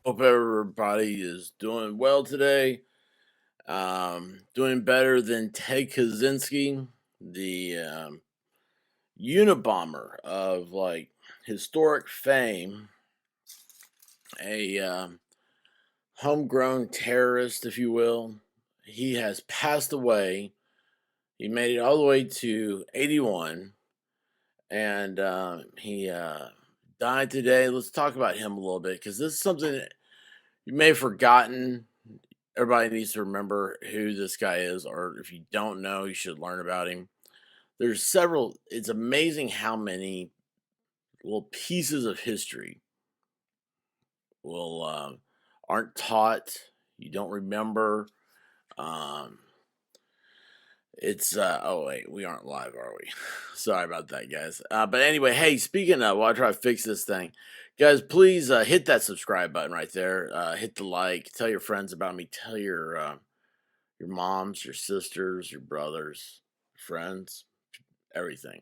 Hope everybody is doing well today. Doing better than Ted Kaczynski, the Unabomber of like historic fame, a homegrown terrorist, if you will. He has passed away. He made it all the way to 81, and he died today. Let's talk about him a little bit because this is something that you may have forgotten. Everybody needs to remember who this guy is, or if you don't know, you should learn about him. There's several, it's amazing how many little pieces of history will aren't taught, you don't remember. Um, oh wait, we aren't live, are we? Sorry about that, guys. But anyway, hey, speaking of, while I try to fix this thing, guys, please hit that subscribe button right there. Hit the like, tell your friends about me, tell your moms, your sisters, your brothers, friends, everything.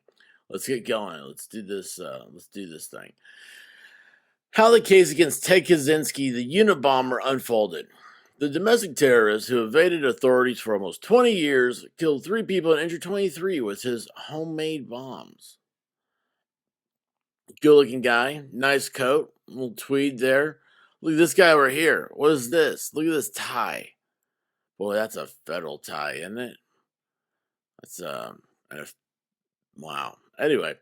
Let's get going. Let's do this. Let's do this thing. How the case against Ted Kaczynski, the Unabomber, unfolded. The domestic terrorist who evaded authorities for almost 20 years killed 3 people and injured 23 with his homemade bombs. Good looking guy, nice coat, little tweed there. Look at this guy over here. What is this? Look at this tie. Boy, that's a federal tie, isn't it? That's wow. Anyway,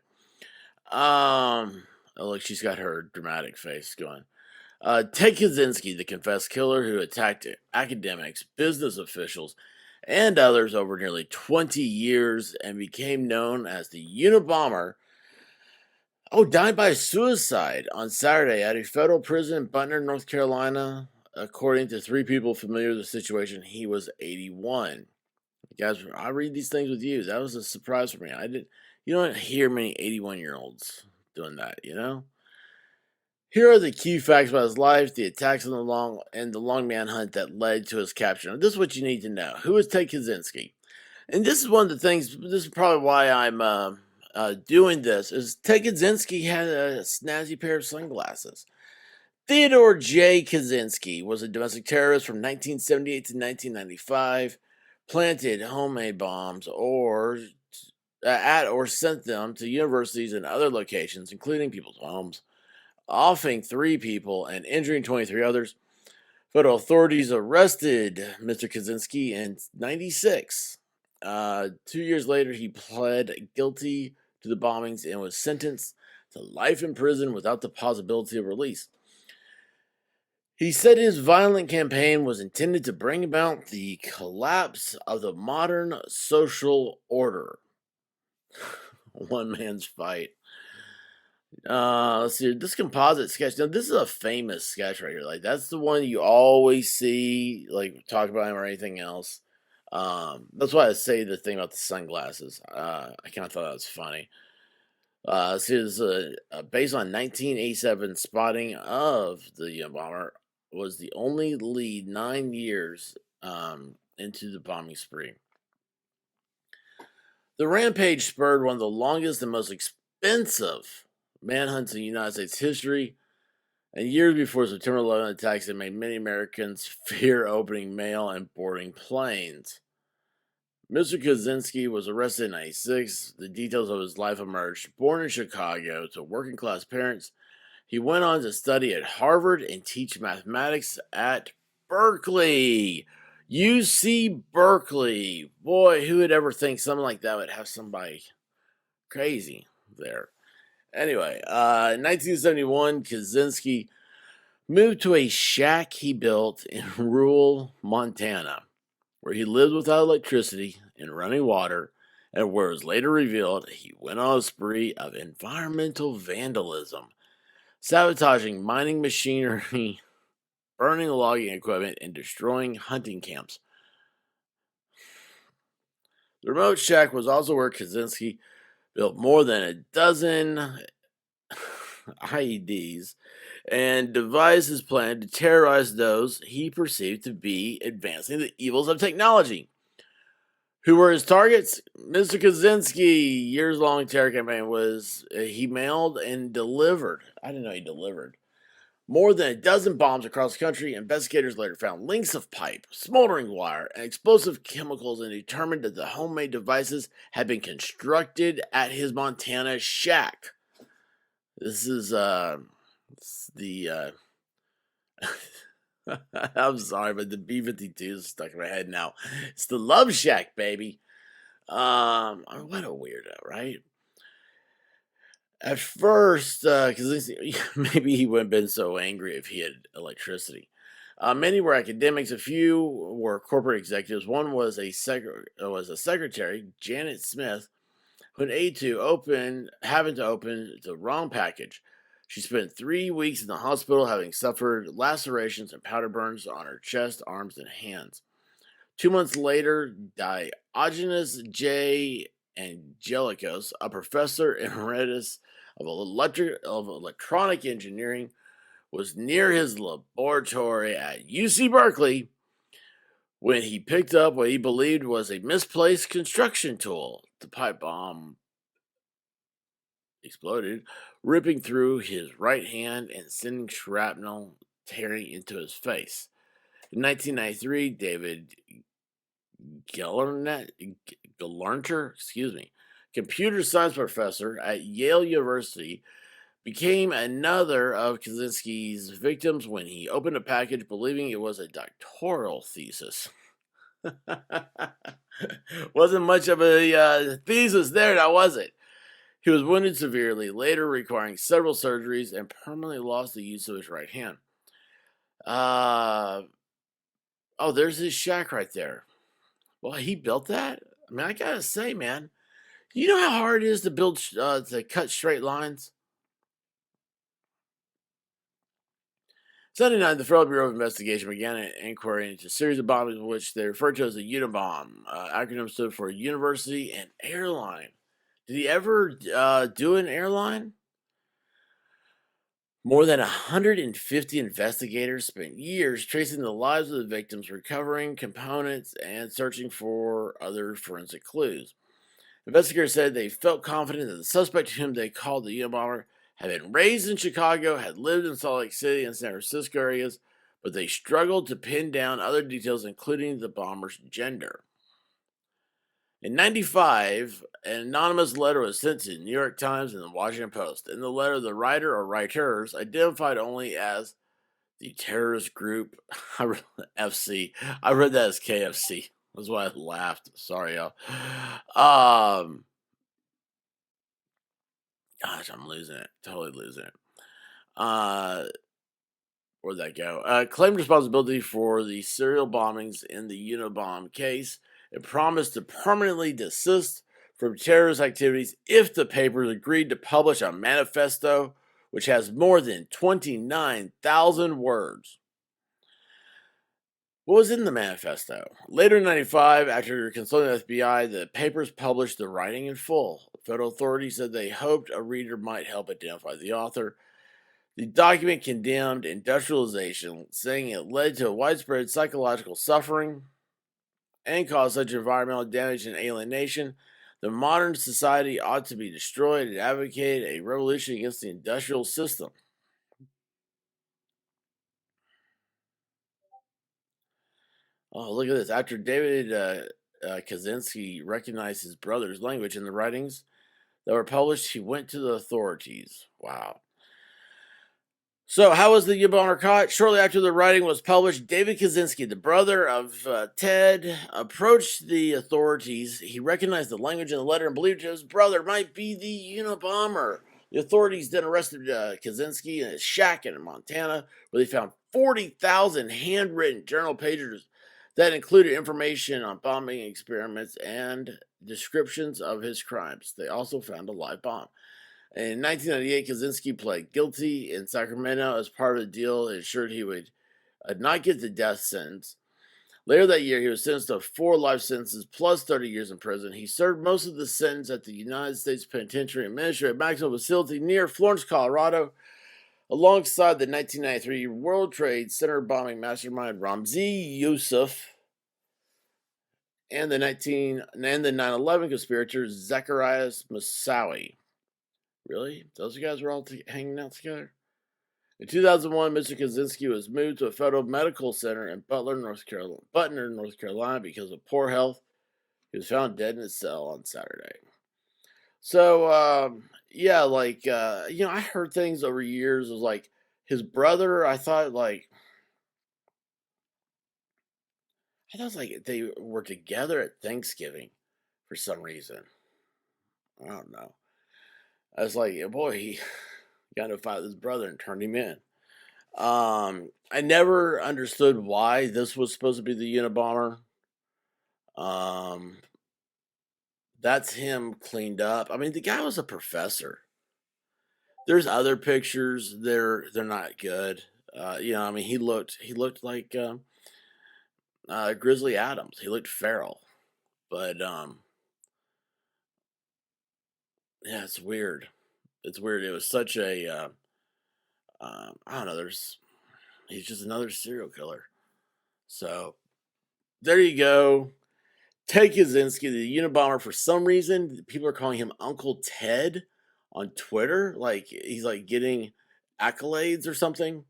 oh, look, she's got her dramatic face going. Ted Kaczynski, the confessed killer who attacked academics, business officials, and others over nearly 20 years and became known as the Unabomber, died by suicide on Saturday at a federal prison in Butner, North Carolina. According to 3 people familiar with the situation, he was 81. Guys, I read these things with you. That was a surprise for me. You don't hear many 81-year-olds doing that, you know? Here are the key facts about his life, the attacks on the long manhunt that led to his capture. Now, this is what you need to know. Who is Ted Kaczynski? And this is one of the things, this is probably why I'm doing this, is Ted Kaczynski had a snazzy pair of sunglasses. Theodore J. Kaczynski was a domestic terrorist from 1978 to 1995, planted homemade bombs at or sent them to universities and other locations, including people's homes, offing 3 people and injuring 23 others. Federal authorities arrested Mr. Kaczynski in 96. 2 years later, he pled guilty to the bombings and was sentenced to life in prison without the possibility of release. He said his violent campaign was intended to bring about the collapse of the modern social order. One man's fight. Let's see, this composite sketch. Now, this is a famous sketch right here. Like, that's the one you always see, like, talk about him or anything else. That's why I say the thing about the sunglasses. I kind of thought that was funny. This is based on 1987 spotting of the bomber, was the only lead 9 years into the bombing spree. The rampage spurred one of the longest and most expensive manhunts in United States history, and years before September 11 attacks that made many Americans fear opening mail and boarding planes. Mr. Kaczynski was arrested in 96. The details of his life emerged. Born in Chicago to working class parents, he went on to study at Harvard and teach mathematics at Berkeley. UC Berkeley. Boy, who would ever think something like that would have somebody crazy there? Anyway, in 1971, Kaczynski moved to a shack he built in rural Montana, where he lived without electricity and running water, and where it was later revealed he went on a spree of environmental vandalism, sabotaging mining machinery, burning logging equipment, and destroying hunting camps. The remote shack was also where Kaczynski built more than a dozen IEDs and devised his plan to terrorize those he perceived to be advancing the evils of technology. Who were his targets? Mr. Kaczynski, years-long terror campaign was he mailed and delivered. I didn't know he delivered. More than a dozen bombs across the country, investigators later found links of pipe, smoldering wire, and explosive chemicals and determined that the homemade devices had been constructed at his Montana shack. This is the I'm sorry, but the B-52 is stuck in my head now. It's the Love Shack, baby. What a weirdo, right? At first, because maybe he wouldn't have been so angry if he had electricity. Many were academics. A few were corporate executives. One was a secretary, Janet Smith, who had aid to having to open the wrong package. She spent 3 weeks in the hospital, having suffered lacerations and powder burns on her chest, arms, and hands. 2 months later, Diogenes J. Angelikos, a professor emeritus of electronic engineering, was near his laboratory at UC Berkeley when he picked up what he believed was a misplaced construction tool. The pipe bomb exploded, ripping through his right hand and sending shrapnel tearing into his face. In 1993, David Galerner, computer science professor at Yale University, became another of Kaczynski's victims when he opened a package believing it was a doctoral thesis. Wasn't much of a thesis there, now was it? He was wounded severely, later requiring several surgeries, and permanently lost the use of his right hand. There's his shack right there. Well, he built that? I mean, I gotta say, man, you know how hard it is to to cut straight lines? 79, the Federal Bureau of Investigation began an inquiry into a series of bombings which they referred to as the Unabomb. Acronym stood for University and Airline. Did he ever do an airline? More than 150 investigators spent years tracing the lives of the victims, recovering components, and searching for other forensic clues. Investigators said they felt confident that the suspect, whom they called the Unabomber, had been raised in Chicago, had lived in Salt Lake City and San Francisco areas, but they struggled to pin down other details, including the bomber's gender. In 95, an anonymous letter was sent to the New York Times and the Washington Post. In the letter, the writer or writers identified only as the terrorist group FC. I read that as KFC. That's why I laughed. Sorry, y'all. Gosh, I'm losing it. Totally losing it. Where'd that go? Claimed responsibility for the serial bombings in the Unabomb case. It promised to permanently desist from terrorist activities if the papers agreed to publish a manifesto which has more than 29,000 words. What was in the manifesto? Later in 95, after consulting the FBI, the papers published the writing in full. Federal authorities said they hoped a reader might help identify the author. The document condemned industrialization, saying it led to widespread psychological suffering and caused such environmental damage and alienation. The modern society ought to be destroyed and advocated a revolution against the industrial system. Oh, look at this. After David Kaczynski recognized his brother's language in the writings that were published, he went to the authorities. Wow. So, how was the U-bomber caught? Shortly after the writing was published, David Kaczynski, the brother of Ted, approached the authorities. He recognized the language in the letter and believed his brother might be the Unabomber. The authorities then arrested Kaczynski in his shack in Montana, where they found 40,000 handwritten journal pages that included information on bombing experiments and descriptions of his crimes. They also found a live bomb. In 1998, Kaczynski pled guilty in Sacramento. As part of the deal, it ensured he would not get the death sentence. Later that year, he was sentenced to 4 life sentences plus 30 years in prison. He served most of the sentence at the United States Penitentiary Administrative Maximum Facility near Florence, Colorado, alongside the 1993 World Trade Center bombing mastermind Ramzi Yousef and the 9/11 conspirator Zacarias Moussaoui. Really? Those guys were all hanging out together? In 2001, Mr. Kaczynski was moved to a federal medical center in Butner, North Carolina, because of poor health. He was found dead in his cell on Saturday. So, yeah, like, I heard things over years. It was like his brother. I thought it was like they were together at Thanksgiving for some reason. I don't know. I was like, boy, he got into a fight with his brother and turned him in. I never understood why this was supposed to be the Unabomber. Um, that's him cleaned up. I mean, the guy was a professor. There's other pictures. They're not good. I mean, he looked like Grizzly Adams. He looked feral, but yeah, it's weird. It's weird. It was such a I don't know. He's just another serial killer. So there you go. Ted Kaczynski, the Unabomber. For some reason, people are calling him Uncle Ted on Twitter. Like he's like getting accolades or something.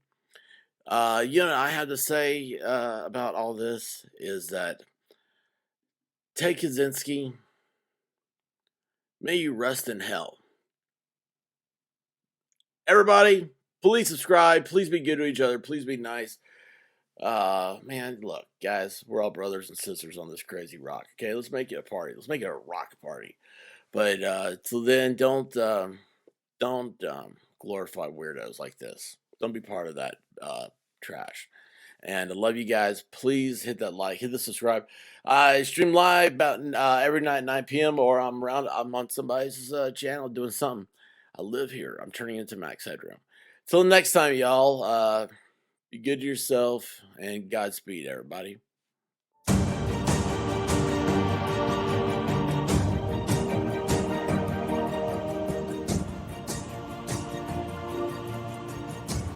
I have to say about all this is that Ted Kaczynski, may you rest in hell. Everybody, please subscribe. Please be good to each other. Please be nice. Man, look, guys, we're all brothers and sisters on this crazy rock. Okay, let's make it a party. Let's make it a rock party. But till then, don't glorify weirdos like this. Don't be part of that trash. And I love you guys. Please hit that like, hit the subscribe. I stream live about every night at 9 p.m. or I'm on somebody's channel doing something. I live here. I'm turning into Max Headroom. Till next time, y'all. Be good to yourself and Godspeed, everybody.